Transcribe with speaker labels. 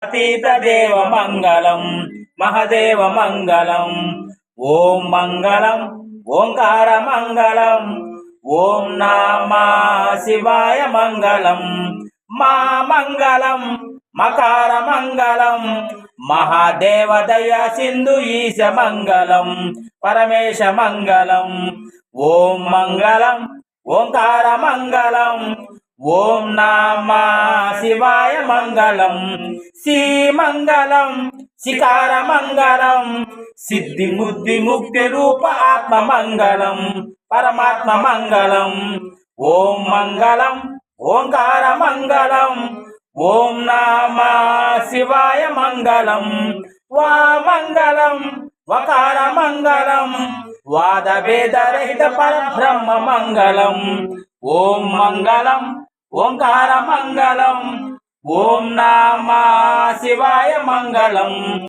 Speaker 1: అతీత దేవ మంగళం మహదేవ మంగళం. ఓం మంగళం ఓంకార మంగళం. ఓం నమః శివాయ మంగళం. మా మంగళం మకార మంగళం. మహాదేవ దయ సింధు ఈశ మంగళం పరమేశ మంగళం. ఓం మంగళం ఓంకార మంగళం. ఓం నమః శివాయ మంగళం. శ్రీ మంగళం శిఖార మంగళం. సిద్ధి బుద్ధి ముక్తి రూప ఆత్మ మంగళం పరమాత్మ మంగళం. ఓం మంగళం ఓంకార మంగళం. ఓం నమః శివాయ మంగళం. వా మంగళం వకార మంగళం. వాద భేద రహిత పరబ్రహ్మ మంగళం. ఓం మంగళం ఓంకార మంగళం. ఓం నమః శివాయ మంగళం.